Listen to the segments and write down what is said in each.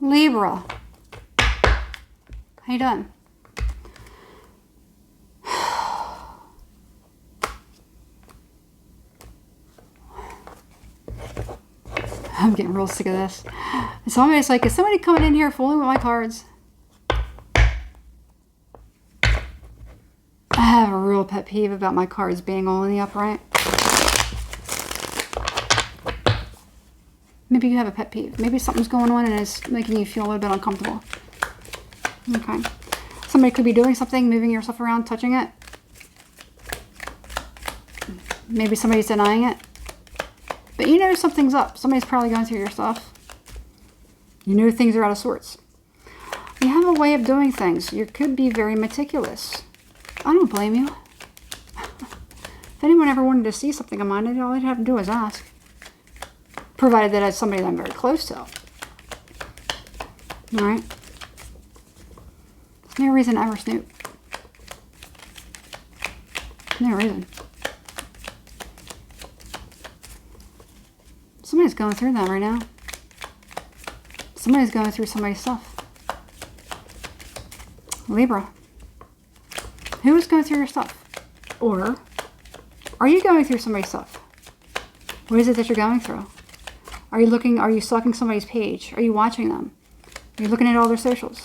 Libra. How you doing? I'm getting real sick of this. It's almost like, is somebody coming in here fooling with my cards? I have a real pet peeve about my cards being all in the upright. Maybe you have a pet peeve. Maybe something's going on and it's making you feel a little bit uncomfortable. Okay. Somebody could be doing something, moving yourself around, touching it. Maybe somebody's denying it. But you know something's up. Somebody's probably going through your stuff. You know things are out of sorts. You have a way of doing things. You could be very meticulous. I don't blame you. If anyone ever wanted to see something of mine, all they'd have to do is ask. Provided that it's somebody that I'm very close to. Alright? There's no reason to ever snoop. No reason. Somebody's going through that right now. Somebody's going through somebody's stuff. Libra. Who is going through your stuff? Or are you going through somebody's stuff? What is it that you're going through? Are you stalking somebody's page? Are you watching them? Are you looking at all their socials?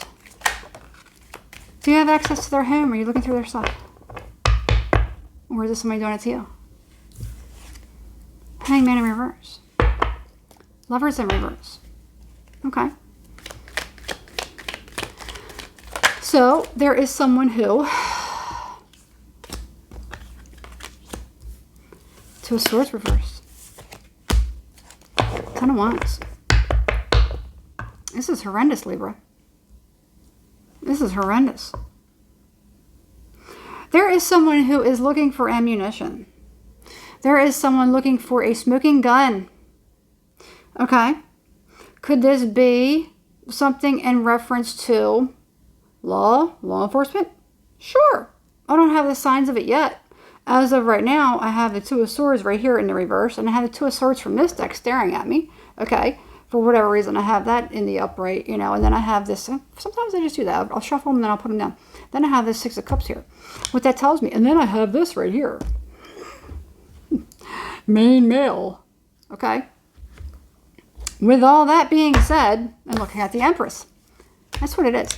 Do you have access to their home? Are you looking through their stuff? Or is this somebody doing it to you? Hangman in reverse. Lovers in reverse. Okay. So there is someone who, Two of Swords reversed. Ten of Wands. This is horrendous, Libra. This is horrendous. There is someone who is looking for ammunition. There is someone looking for a smoking gun. Okay. Could this be something in reference to law enforcement? Sure. I don't have the signs of it yet. As of right now, I have the Two of Swords right here in the reverse, and I have the Two of Swords from this deck staring at me. Okay. For whatever reason, I have that in the upright, you know, and then I have this. Sometimes I just do that. I'll shuffle them, then I'll put them down. Then I have this Six of Cups here. What that tells me. And then I have this right here. Main male. Okay. With all that being said, and looking at the Empress. That's what it is.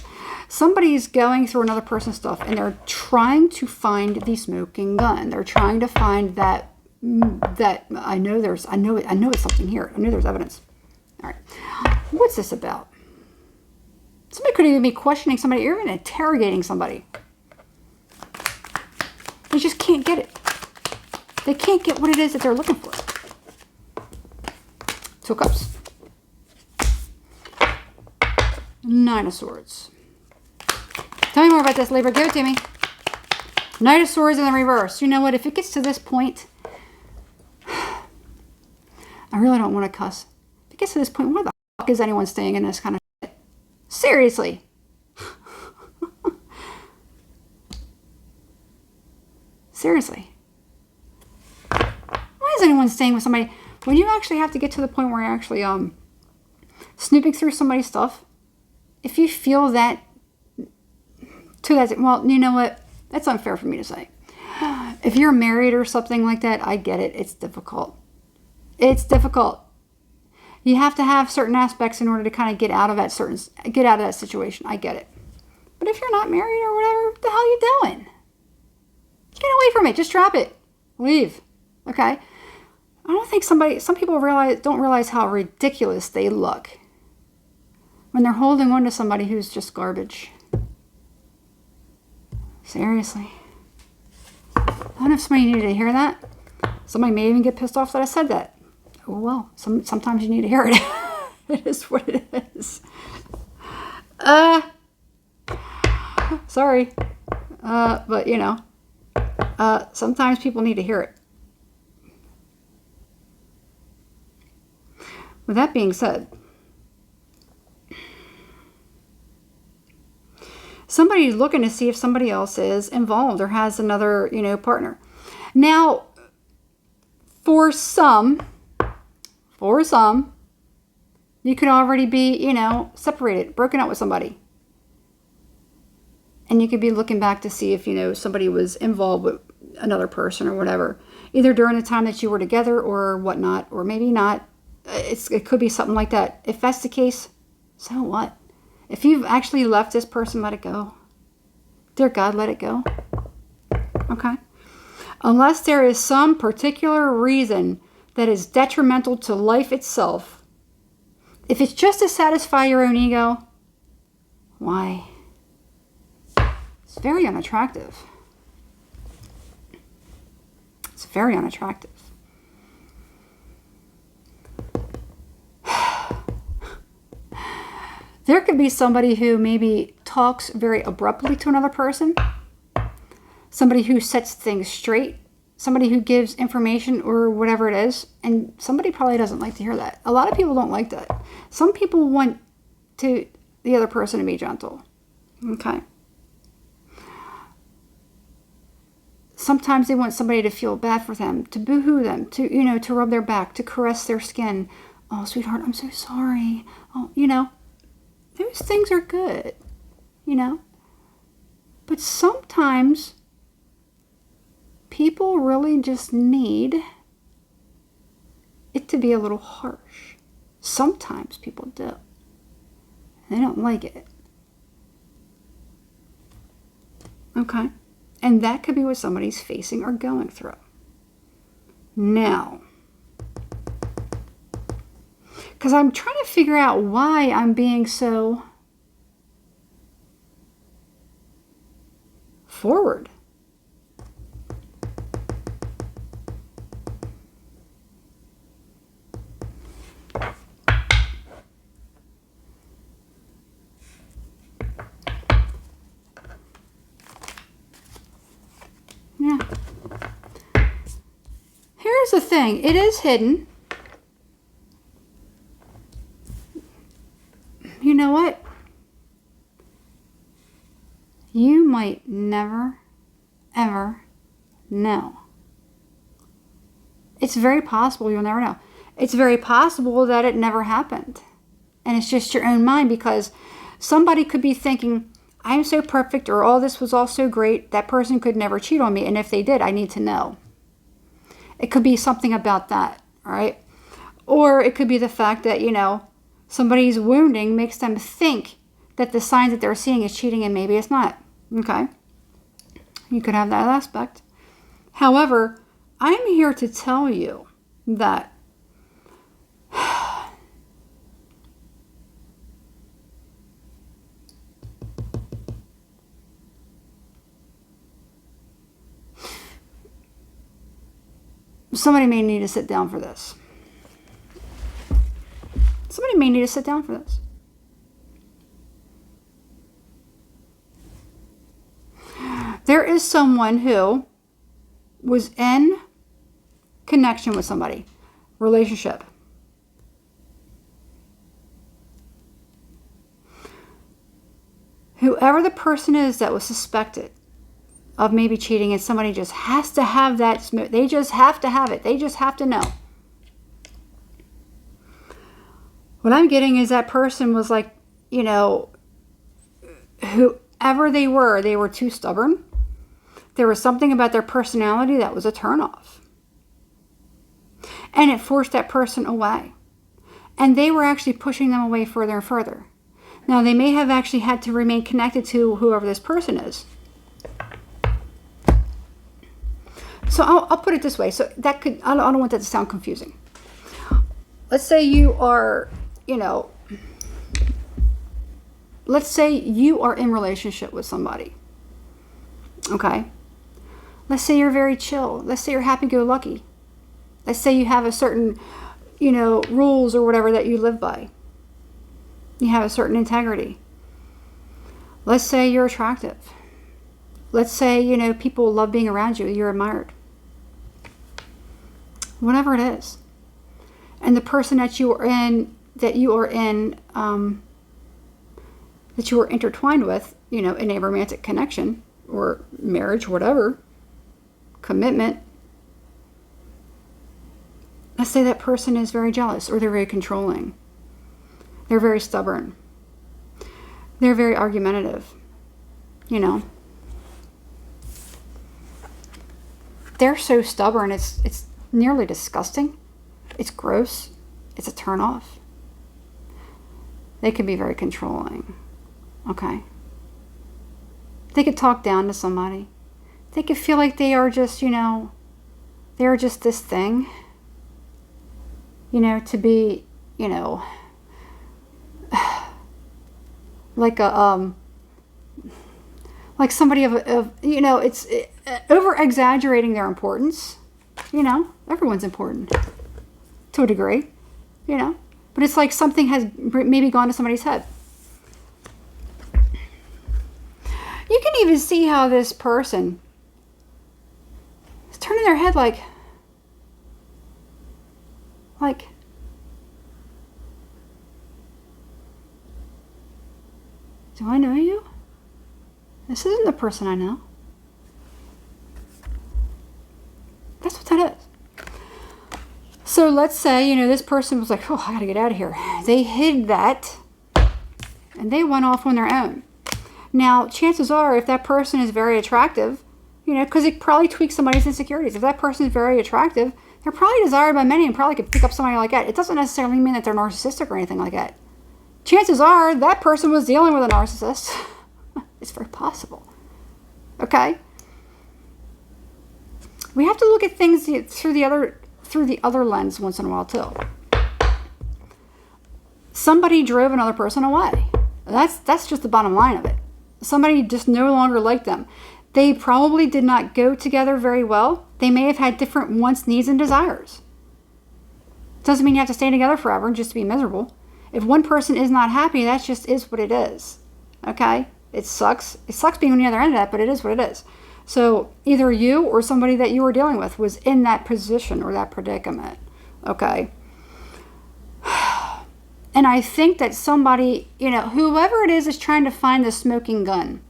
Somebody's going through another person's stuff, and they're trying to find the smoking gun. They're trying to find that I know it's something here. I know there's evidence. All right. What's this about? Somebody could even be questioning somebody, or even interrogating somebody. They just can't get it. They can't get what it is that they're looking for. Two of Cups. Nine of Swords. Tell me more about this, Libra. Give it to me. Knight of Swords in the reverse. You know what? If it gets to this point, I really don't want to cuss. If it gets to this point, why the fuck is anyone staying in this kind of shit? Seriously. Seriously. Why is anyone staying with somebody when you actually have to get to the point where you're actually snooping through somebody's stuff? If you feel that to that, well, you know what? That's unfair for me to say. If you're married or something like that, I get it. It's difficult. It's difficult. You have to have certain aspects in order to kind of get out of that situation. I get it. But if you're not married or whatever, what the hell are you doing? Get away from it. Just drop it. Leave. Okay? I don't think some people don't realize how ridiculous they look when they're holding on to somebody who's just garbage. Seriously. I don't know if somebody needed to hear that. Somebody may even get pissed off that I said that. Oh well, sometimes you need to hear it. It is what it is. Sorry. But you know, sometimes people need to hear it. With that being said, somebody's looking to see if somebody else is involved or has another, partner. Now, for some, you You could already be, separated, broken up with somebody. And you could be looking back to see if, somebody was involved with another person or whatever. Either during the time that you were together or whatnot, or maybe not. It could be something like that. If that's the case, so what? If you've actually left this person, let it go. Dear God, let it go. Okay? Unless there is some particular reason that is detrimental to life itself, if it's just to satisfy your own ego, why? It's very unattractive. It's very unattractive. There could be somebody who maybe talks very abruptly to another person. Somebody who sets things straight. Somebody who gives information or whatever it is. And somebody probably doesn't like to hear that. A lot of people don't like that. Some people want the other person to be gentle. Okay. Sometimes they want somebody to feel bad for them, to boo-hoo them, to rub their back, to caress their skin. Oh, sweetheart, I'm so sorry. Oh, those things are good, But sometimes people really just need it to be a little harsh. Sometimes people do. They don't like it. Okay? And that could be what somebody's facing or going through. Now, because I'm trying to figure out why I'm being so forward. Yeah. Here's the thing. It is hidden. You know what? You might never, ever know. It's very possible you'll never know. It's very possible that it never happened. And it's just your own mind, because somebody could be thinking, I'm so perfect, or all this was all so great, that person could never cheat on me. And if they did, I need to know. It could be something about that, all right? Or it could be the fact that, somebody's wounding makes them think that the signs that they're seeing is cheating, and maybe it's not. Okay? You could have that aspect. However, I'm here to tell you that somebody may need to sit down for this. Somebody may need to sit down for this. There is someone who was in connection with somebody, relationship. Whoever the person is that was suspected of maybe cheating, and somebody just has to have that, they just have to have it. They just have to know. What I'm getting is that person was like, whoever they were too stubborn. There was something about their personality that was a turnoff. And it forced that person away. And they were actually pushing them away further and further. Now, they may have actually had to remain connected to whoever this person is. So I'll put it this way. So that could, I don't want that to sound confusing. Let's say you are, let's say you are in relationship with somebody. Okay? Let's say you're very chill. Let's say you're happy-go-lucky. Let's say you have a certain, rules or whatever that you live by. You have a certain integrity. Let's say you're attractive. Let's say, people love being around you. You're admired. Whatever it is. And the person that you are intertwined with, in a romantic connection or marriage, whatever, commitment. Let's say that person is very jealous, or they're very controlling. They're very stubborn. They're very argumentative. You know. They're so stubborn, it's nearly disgusting. It's gross. It's a turnoff. They can be very controlling. Okay. They could talk down to somebody. They could feel like they are just, you know, they are just this thing. You know, to be, you know, like a, like somebody of you know, it's over-exaggerating their importance. You know, everyone's important to a degree, you know. But it's like something has maybe gone to somebody's head. You can even see how this person is turning their head like, do I know you? This isn't the person I know. That's what that is. So let's say, you know, this person was like, oh, I gotta get out of here. They hid that and they went off on their own. Now, chances are, if that person is very attractive, you know, because it probably tweaks somebody's insecurities. If that person is very attractive, they're probably desired by many and probably could pick up somebody like that. It doesn't necessarily mean that they're narcissistic or anything like that. Chances are, that person was dealing with a narcissist. It's very possible. Okay? We have to look at things through the other lens once in a while too. Somebody drove another person away. That's just the bottom line of it. Somebody just no longer liked them. They probably did not go together very well. They may have had different wants, needs, and desires. Doesn't mean you have to stay together forever just to be miserable. If one person is not happy, that just is what it is. Okay? It sucks. It sucks being on the other end of that, but it is what it is. So either you or somebody that you were dealing with was in that position or that predicament. Okay? And I think that somebody, you know, whoever it is trying to find the smoking gun.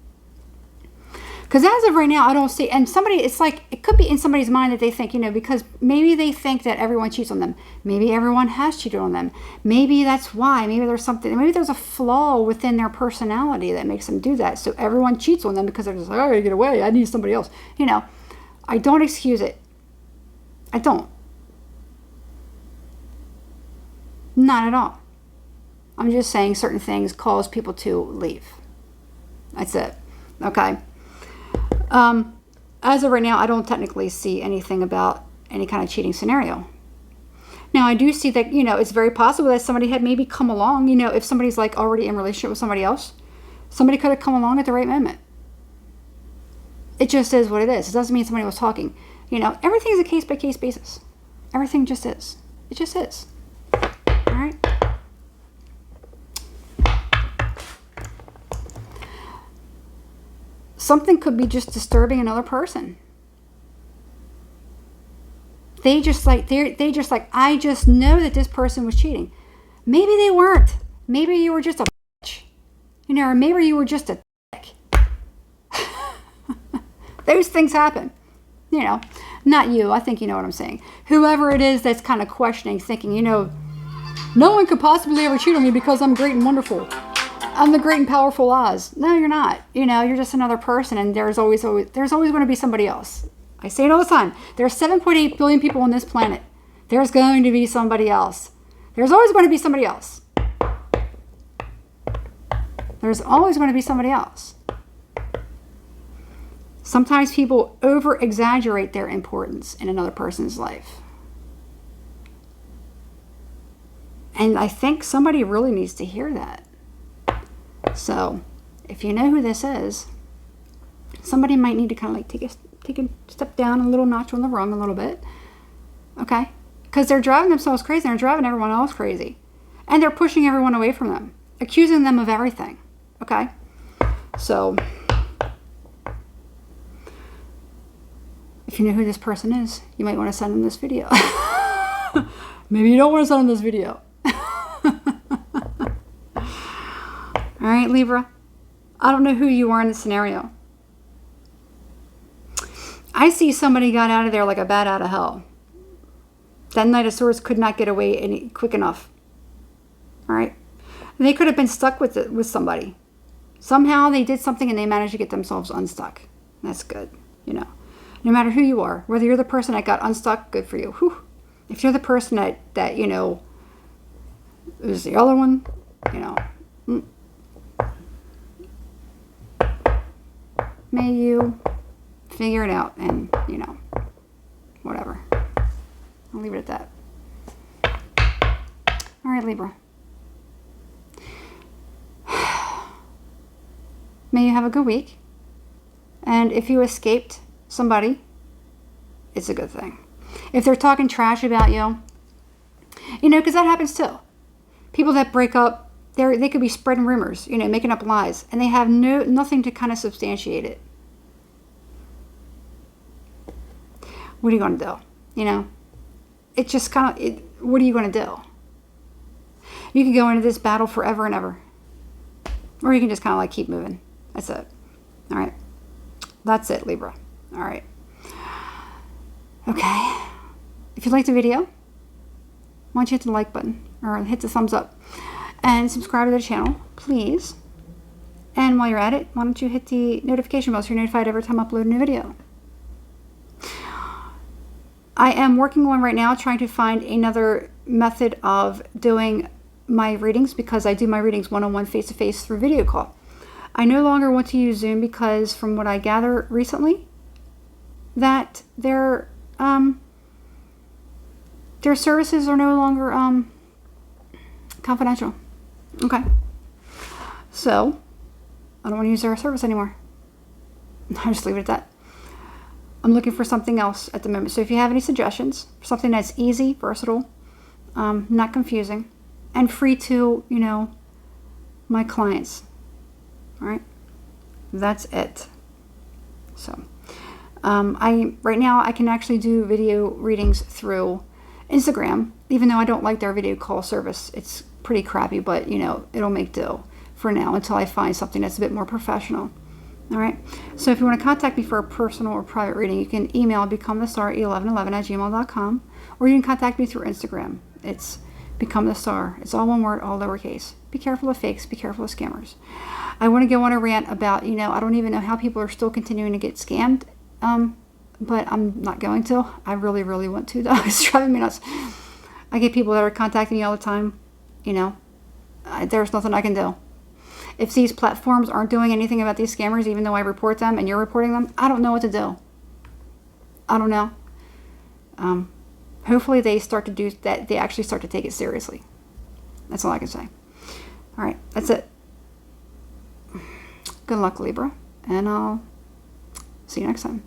Because as of right now, I don't see, and somebody, it's like, it could be in somebody's mind that they think, you know, because maybe they think that everyone cheats on them. Maybe everyone has cheated on them. Maybe that's why. Maybe there's something, maybe there's a flaw within their personality that makes them do that. So everyone cheats on them because they're just like, oh, I gotta get away. I need somebody else. You know, I don't excuse it. I don't. Not at all. I'm just saying certain things cause people to leave. That's it. Okay? As of right now, I don't technically see anything about any kind of cheating scenario. Now, I do see that, you know, it's very possible that somebody had maybe come along, you know, if somebody's like already in a relationship with somebody else, somebody could have come along at the right moment. It just is what it is. It doesn't mean somebody was talking. You know, everything is a case-by-case basis. Everything just is. It just is. All right? Something could be just disturbing another person. They just like, I just know that this person was cheating. Maybe they weren't. Maybe you were just a bitch. You know, or maybe you were just a dick. Those things happen. You know, not you. I think you know what I'm saying. Whoever it is that's kind of questioning, thinking, you know, no one could possibly ever cheat on me because I'm great and wonderful. I'm the great and powerful Oz. No, you're not. You know, you're just another person, and there's always going to be somebody else. I say it all the time. There's 7.8 billion people on this planet. There's going to be somebody else. There's always going to be somebody else. There's always going to be somebody else. Sometimes people over-exaggerate their importance in another person's life. And I think somebody really needs to hear that. So, if you know who this is, somebody might need to kind of like take a step down a little notch on the rung a little bit. Okay? Because they're driving themselves crazy and they're driving everyone else crazy. And they're pushing everyone away from them. Accusing them of everything. Okay? So, if you know who this person is, you might want to send them this video. Maybe you don't want to send them this video. All right, Libra. I don't know who you are in this scenario. I see somebody got out of there like a bat out of hell. That Knight of Swords could not get away quick enough. All right. They could have been stuck with it, with somebody. Somehow they did something and they managed to get themselves unstuck. That's good, you know. No matter who you are, whether you're the person that got unstuck, good for you. Whew. If you're the person that you know, is the other one, you know, may you figure it out and, you know, whatever. I'll leave it at that. All right, Libra. May you have a good week. And if you escaped somebody, it's a good thing. If they're talking trash about you, you know, because that happens too. People that break up, they could be spreading rumors, you know, making up lies, and they have nothing to kind of substantiate it. What are you going to do? You know, it's just kind of, what are you going to do? You can go into this battle forever and ever. Or you can just kind of like keep moving. That's it. All right. That's it, Libra. All right. Okay. If you liked the video, why don't you hit the like button or hit the thumbs up and subscribe to the channel, please. And while you're at it, why don't you hit the notification bell so you're notified every time I upload a new video. I am working on right now trying to find another method of doing my readings, because I do my readings one-on-one, face-to-face through video call. I no longer want to use Zoom because from what I gather recently, that their services are no longer confidential. Okay. So, I don't want to use their service anymore. I'll just leave it at that. I'm looking for something else at the moment. So if you have any suggestions, something that's easy, versatile, not confusing, and free to, you know, my clients. All right. That's it. So, right now I can actually do video readings through Instagram, even though I don't like their video call service. It's pretty crappy, but, you know, it'll make do for now until I find something that's a bit more professional. All right. So if you want to contact me for a personal or private reading, you can email becomethestar1111@gmail.com, or you can contact me through Instagram. It's becomethestar. It's all one word, all lowercase. Be careful of fakes. Be careful of scammers. I want to go on a rant about, you know, I don't even know how people are still continuing to get scammed, but I'm not going to. I really, really want to, though. It's driving me nuts. I get people that are contacting me all the time. You know, there's nothing I can do. If these platforms aren't doing anything about these scammers, even though I report them and you're reporting them, I don't know what to do. I don't know. Hopefully they start to do that. They actually start to take it seriously. That's all I can say. All right. That's it. Good luck, Libra. And I'll see you next time.